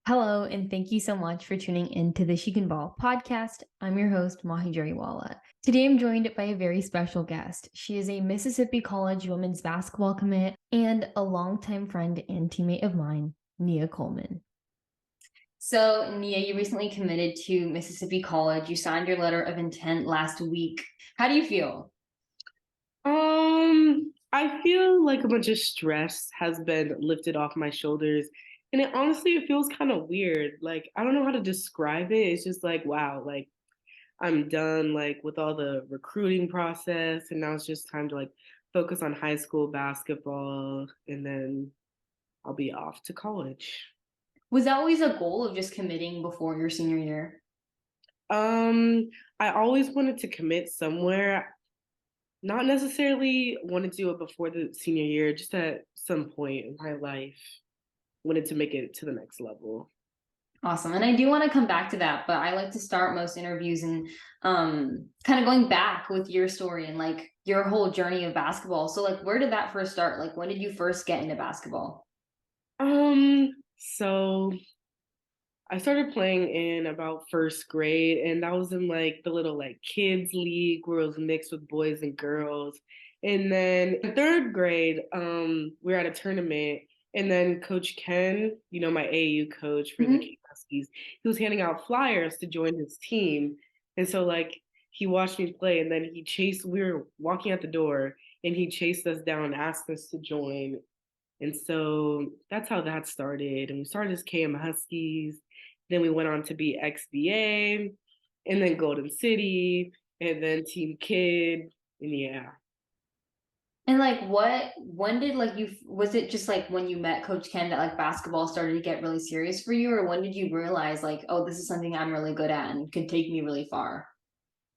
Hello, and thank you so much for tuning into the She Can Ball podcast. I'm your host, Mahi Jariwala. Today, I'm joined by a very special guest. She is a Mississippi College women's basketball commit and a longtime friend and teammate of mine, Nia Coleman. So, Nia, you recently committed to Mississippi College. You signed your letter of intent last week. How do you feel? I feel like a bunch of stress has been lifted off my shoulders. And it feels kind of weird. Like, I don't know how to describe it. It's just like, wow, like I'm done like with all the recruiting process and now it's just time to like focus on high school basketball and then I'll be off to college. Was that always a goal of just committing before your senior year? Um, I always wanted to commit somewhere. Not necessarily wanted to do it before the senior year, just at some point in my life, wanted to make it to the next level. Awesome. And I do want to come back to that, but I like to start most interviews and kind of going back with your story and like your whole journey of basketball. So like where did that first start? Like when did you first get into basketball? So I started playing in about first grade, and that was in like the little like kids league where it was mixed with boys and girls. And then in third grade, we were at a tournament, and then Coach Ken, my AAU coach for the Mhm. King Huskies, he was handing out flyers to join his team. And so like he watched me play, and then we were walking out the door, and he chased us down and asked us to join. And so that's how that started. And we started as KM Huskies. Then we went on to be XBA and then Golden City and then Team Kid. And yeah. And like when did like was it just like when you met Coach Ken that like basketball started to get really serious for you? Or when did you realize like, oh, this is something I'm really good at and could take me really far?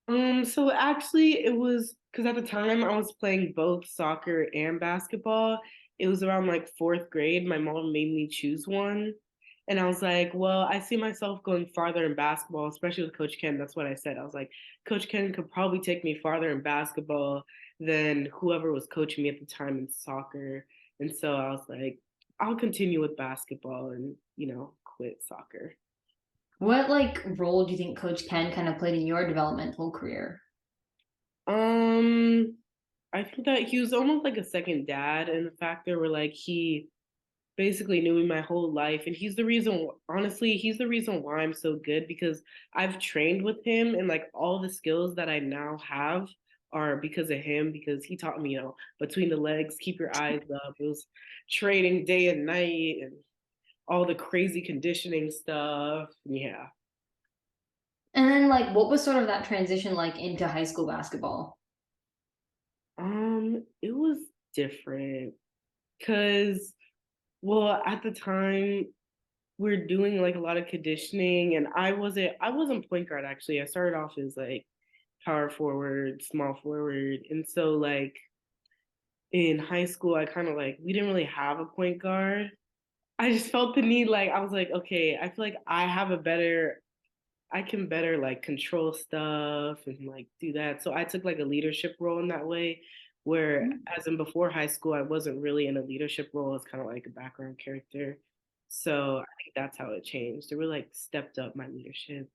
So actually it was because at the time I was playing both soccer and basketball. It was around like fourth grade. My mom made me choose one. And I was like, well, I see myself going farther in basketball, especially with Coach Ken. That's what I said. I was like, Coach Ken could probably take me farther in basketball than whoever was coaching me at the time in soccer. And so I was like, I'll continue with basketball and, quit soccer. What like role do you think Coach Ken kind of played in your developmental career? Um, I think that he was almost like a second dad in the fact that we're like he basically knew me my whole life, and he's the reason why I'm so good because I've trained with him, and like all the skills that I now have are because of him because he taught me, between the legs, keep your eyes up. It was training day and night and all the crazy conditioning stuff. Yeah. And then like what was sort of that transition like into high school basketball? It was different because well, at the time we're doing like a lot of conditioning and I wasn't point guard actually. I started off as like power forward, small forward. And so like in high school I kind of like we didn't really have a point guard. I just felt the need like I was like, okay, I feel like I can better like control stuff and like do that. So I took like a leadership role in that way where as in before high school I wasn't really in a leadership role. It's kind of like a background character. So I think that's how it changed. It really like stepped up my leadership.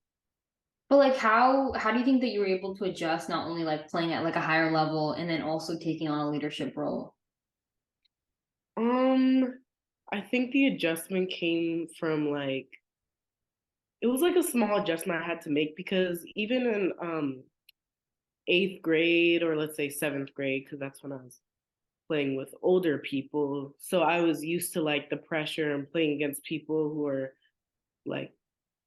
But like how do you think that you were able to adjust not only like playing at like a higher level and then also taking on a leadership role? Um, I think the adjustment came from like it was like a small adjustment I had to make because even in eighth grade or let's say seventh grade, because that's when I was playing with older people. So I was used to like the pressure and playing against people who are like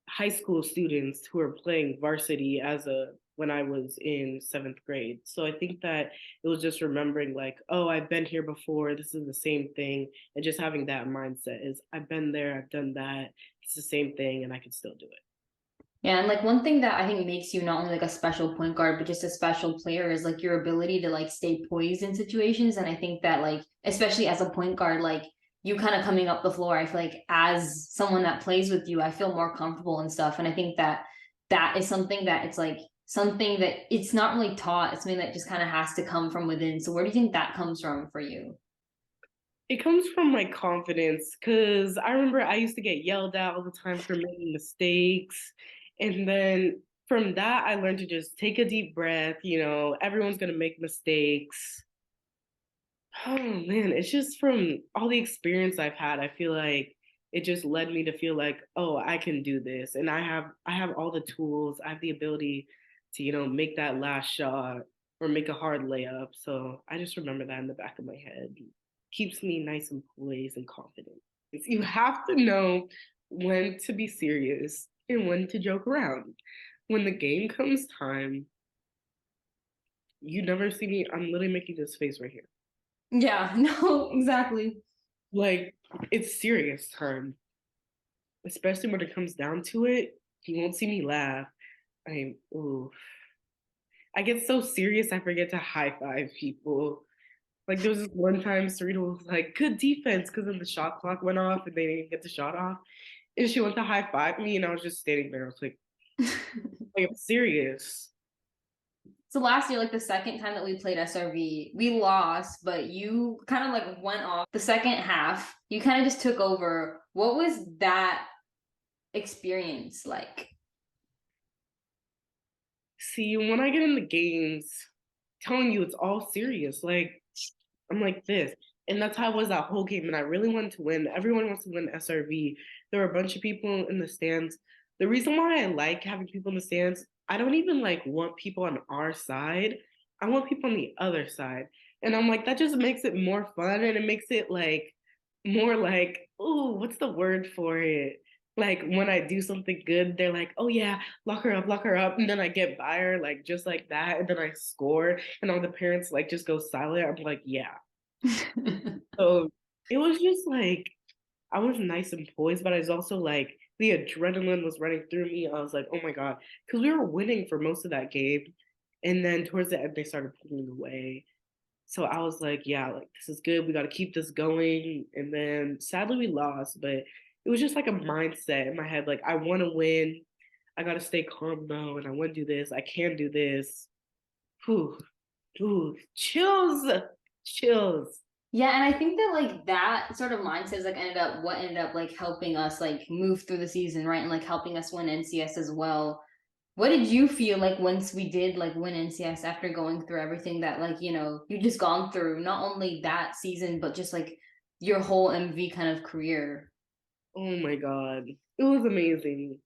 high school students who are playing varsity as a when I was in seventh grade. So I think that it was just remembering like, oh, I've been here before. This is the same thing. And just having that mindset is I've been there, I've done that. It's the same thing and I can still do it. Yeah, and like one thing that I think makes you not only like a special point guard, but just a special player is like your ability to like stay poised in situations. And I think that like, especially as a point guard, like you kind of coming up the floor, I feel like as someone that plays with you, I feel more comfortable and stuff. And I think that that is something that it's like something that it's not really taught. It's something that just kind of has to come from within. So where do you think that comes from for you? It comes from my confidence because I remember I used to get yelled at all the time for making mistakes. And then from that, I learned to just take a deep breath. Everyone's going to make mistakes. Oh man, it's just from all the experience I've had. I feel like it just led me to feel like, oh, I can do this. And I have all the tools. I have the ability to, make that last shot or make a hard layup. So I just remember that in the back of my head. Keeps me nice and poised and confident. You have to know when to be serious and when to joke around. When the game comes time, you never see me. I'm literally making this face right here. Yeah, no, exactly. Like, it's serious time, especially when it comes down to it. You won't see me laugh. Ooh. I get so serious, I forget to high five people. Like, there was this one time Serena was like, good defense, because then the shot clock went off and they didn't get the shot off. And she went to high five me, and I was just standing there. I was like I'm serious. So last year, like the second time that we played SRV, we lost, but you kind of like went off the second half. You kind of just took over. What was that experience like? See, when I get in the games, telling you it's all serious. Like, I'm like this. And that's how I was that whole game. And I really wanted to win. Everyone wants to win SRV. There were a bunch of people in the stands. The reason why I like having people in the stands, I don't even like want people on our side. I want people on the other side. And I'm like, that just makes it more fun and it makes it like more like, oh, what's the word for it? Like when I do something good, they're like, oh yeah, lock her up, lock her up. And then I get by her, like just like that. And then I score. And all the parents like just go silent. I'm like, yeah. So it was just like I was nice and poised, but I was also like the adrenaline was running through me. I was like, oh my God, because we were winning for most of that game. And then towards the end, they started pulling away. So I was like, yeah, like this is good. We got to keep this going. And then sadly, we lost, but it was just like a mindset in my head. Like, I want to win. I got to stay calm though. And I want to do this. I can do this. Whew, ooh, chills, chills. Yeah, and I think that like that sort of mindset is like ended up like helping us like move through the season, right? And like helping us win NCS as well. What did you feel like once we did like win NCS after going through everything that like, you just gone through, not only that season, but just like your whole MV kind of career? Oh my God. It was amazing.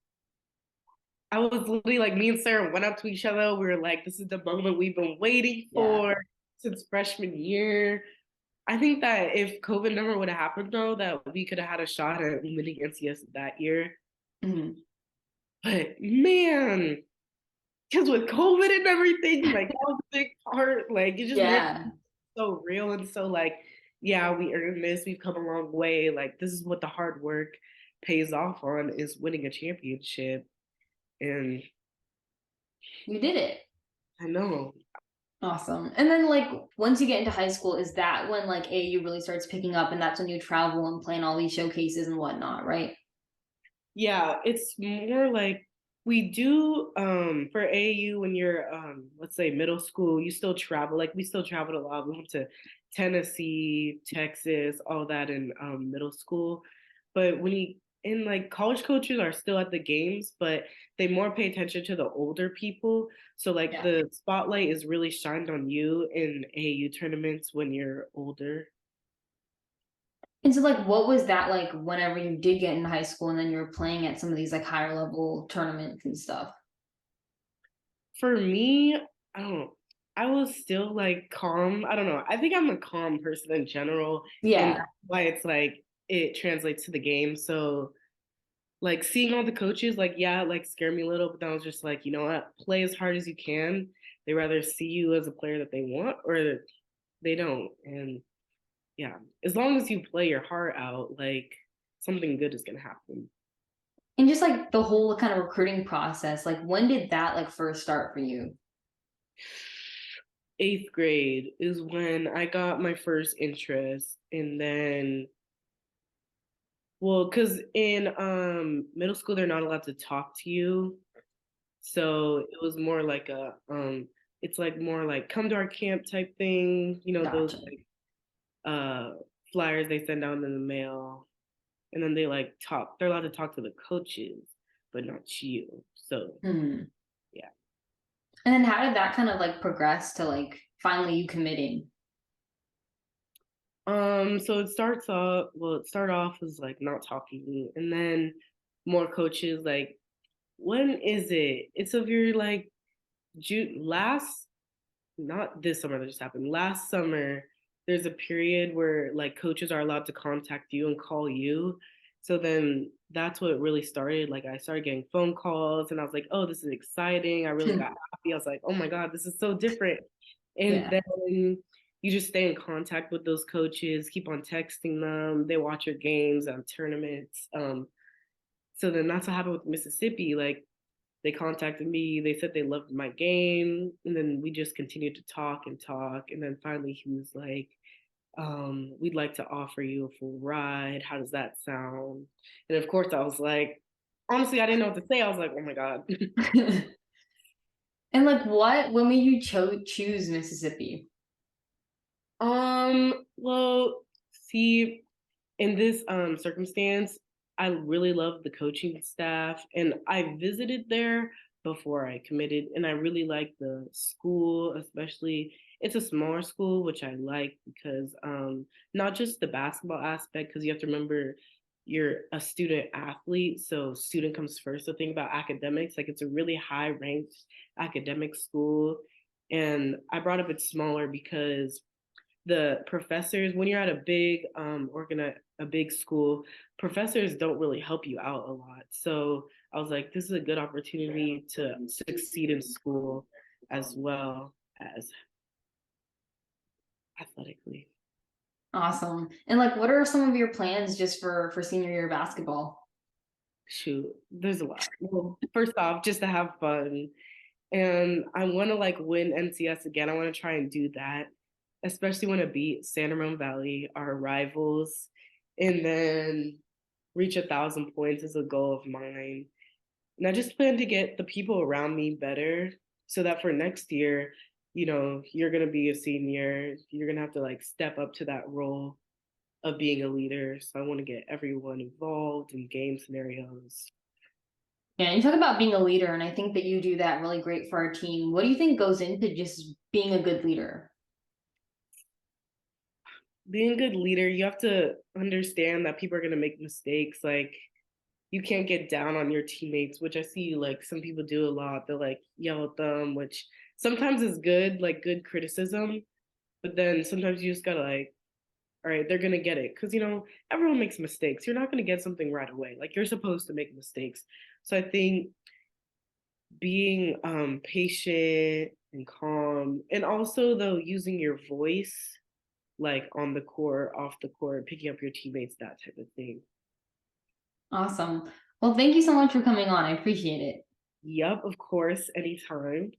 I was literally like, me and Sarah went up to each other. We were like, this is the moment we've been waiting Yeah. for since freshman year. I think that if COVID never would have happened, though, that we could have had a shot at winning NCS that year. Mhm. But man, because with COVID and everything, like that was a big part. Like it just made it Yeah. so real and so like, yeah, we earned this. We've come a long way. Like this is what the hard work pays off on is winning a championship. And You did it. I know. Awesome. And then like once you get into high school, is that when like AU really starts picking up and that's when you travel and plan all these showcases and whatnot, right? Yeah, it's more like we do for AU when you're let's say middle school, you still travel. Like we still traveled a lot. We went to Tennessee, Texas, all that in middle school. But when you in like college coaches are still at the games, but they more pay attention to the older people. So like Yeah. the spotlight is really shined on you in AU tournaments when you're older. And so like what was that like whenever you did get into high school and then you were playing at some of these like higher level tournaments and stuff? For me, I don't know. I was still like calm. I don't know. I think I'm a calm person in general, and Yeah. that's why it's like it translates to the game. So, like seeing all the coaches, like yeah, like scared me a little, but then I was just like, you know what, play as hard as you can. They rather see you as a player that they want or they don't. And yeah, as long as you play your heart out, like something good is gonna happen. And just like the whole kind of recruiting process, like when did that like first start for you? Eighth grade is when I got my first interest, and then well, because in middle school they're not allowed to talk to you. So it was more like a it's like more like come to our camp type thing, those Gotcha. like uh flyers they send out in the mail, and then they like talk. They're allowed to talk to the coaches, but not you. So Hmm. yeah. And then how did that kind of like progress to like finally you committing? So it starts off. Well, it started off as like not talking, and then more coaches like, when is it? It's of your like June last, not this summer that just happened. Last summer, there's a period where like coaches are allowed to contact you and call you. So then that's what really started. Like I started getting phone calls and I was like, oh, this is exciting. I really got happy. I was like, oh my God, this is so different. And Yeah. then you just stay in contact with those coaches, keep on texting them. They watch your games and tournaments. So then that's what happened with Mississippi. Like they contacted me. They said they loved my game, and then we just continued to talk and talk. And then finally, he was like, "We'd like to offer you a full ride. How does that sound?" And of course, I was like, honestly, I didn't know what to say. I was like, "Oh my god." And like what when will you choose Mississippi? Well, see, in this circumstance, I really love the coaching staff, and I visited there before I committed, and I really like the school, especially it's a smaller school, which I like because not just the basketball aspect, because you have to remember you're a student athlete, so student comes first. So think about academics, like it's a really high ranked academic school, and I brought up it's smaller because the professors, when you're at a big a big school, professors don't really help you out a lot. So I was like, this is a good opportunity to succeed in school as well as athletically. Awesome. And like what are some of your plans just for senior year basketball? Shoot, there's a lot. Well, first off, just to have fun, and I want to like win NCS again. I want to try and do that, especially want to beat San Ramon Valley, our rivals, and then reach 1,000 points is a goal of mine. And I just plan to get the people around me better so that for next year, you're going to be a senior. You're going to have to like step up to that role of being a leader. So I want to get everyone involved in game scenarios. Yeah, you talk about being a leader, and I think that you do that really great for our team. What do you think goes into just being a good leader? Being a good leader, you have to understand that people are going to make mistakes. Like, you can't get down on your teammates, which I see like some people do a lot. They'll like yell at them, which sometimes is good, like good criticism. But then sometimes you just gotta like, all right, they're gonna get it. Cause everyone makes mistakes. You're not gonna get something right away. Like you're supposed to make mistakes. So I think being patient and calm, and also though using your voice like on the court, off the court, picking up your teammates, that type of thing. Awesome. Well, thank you so much for coming on. I appreciate it. Yep, of course, anytime.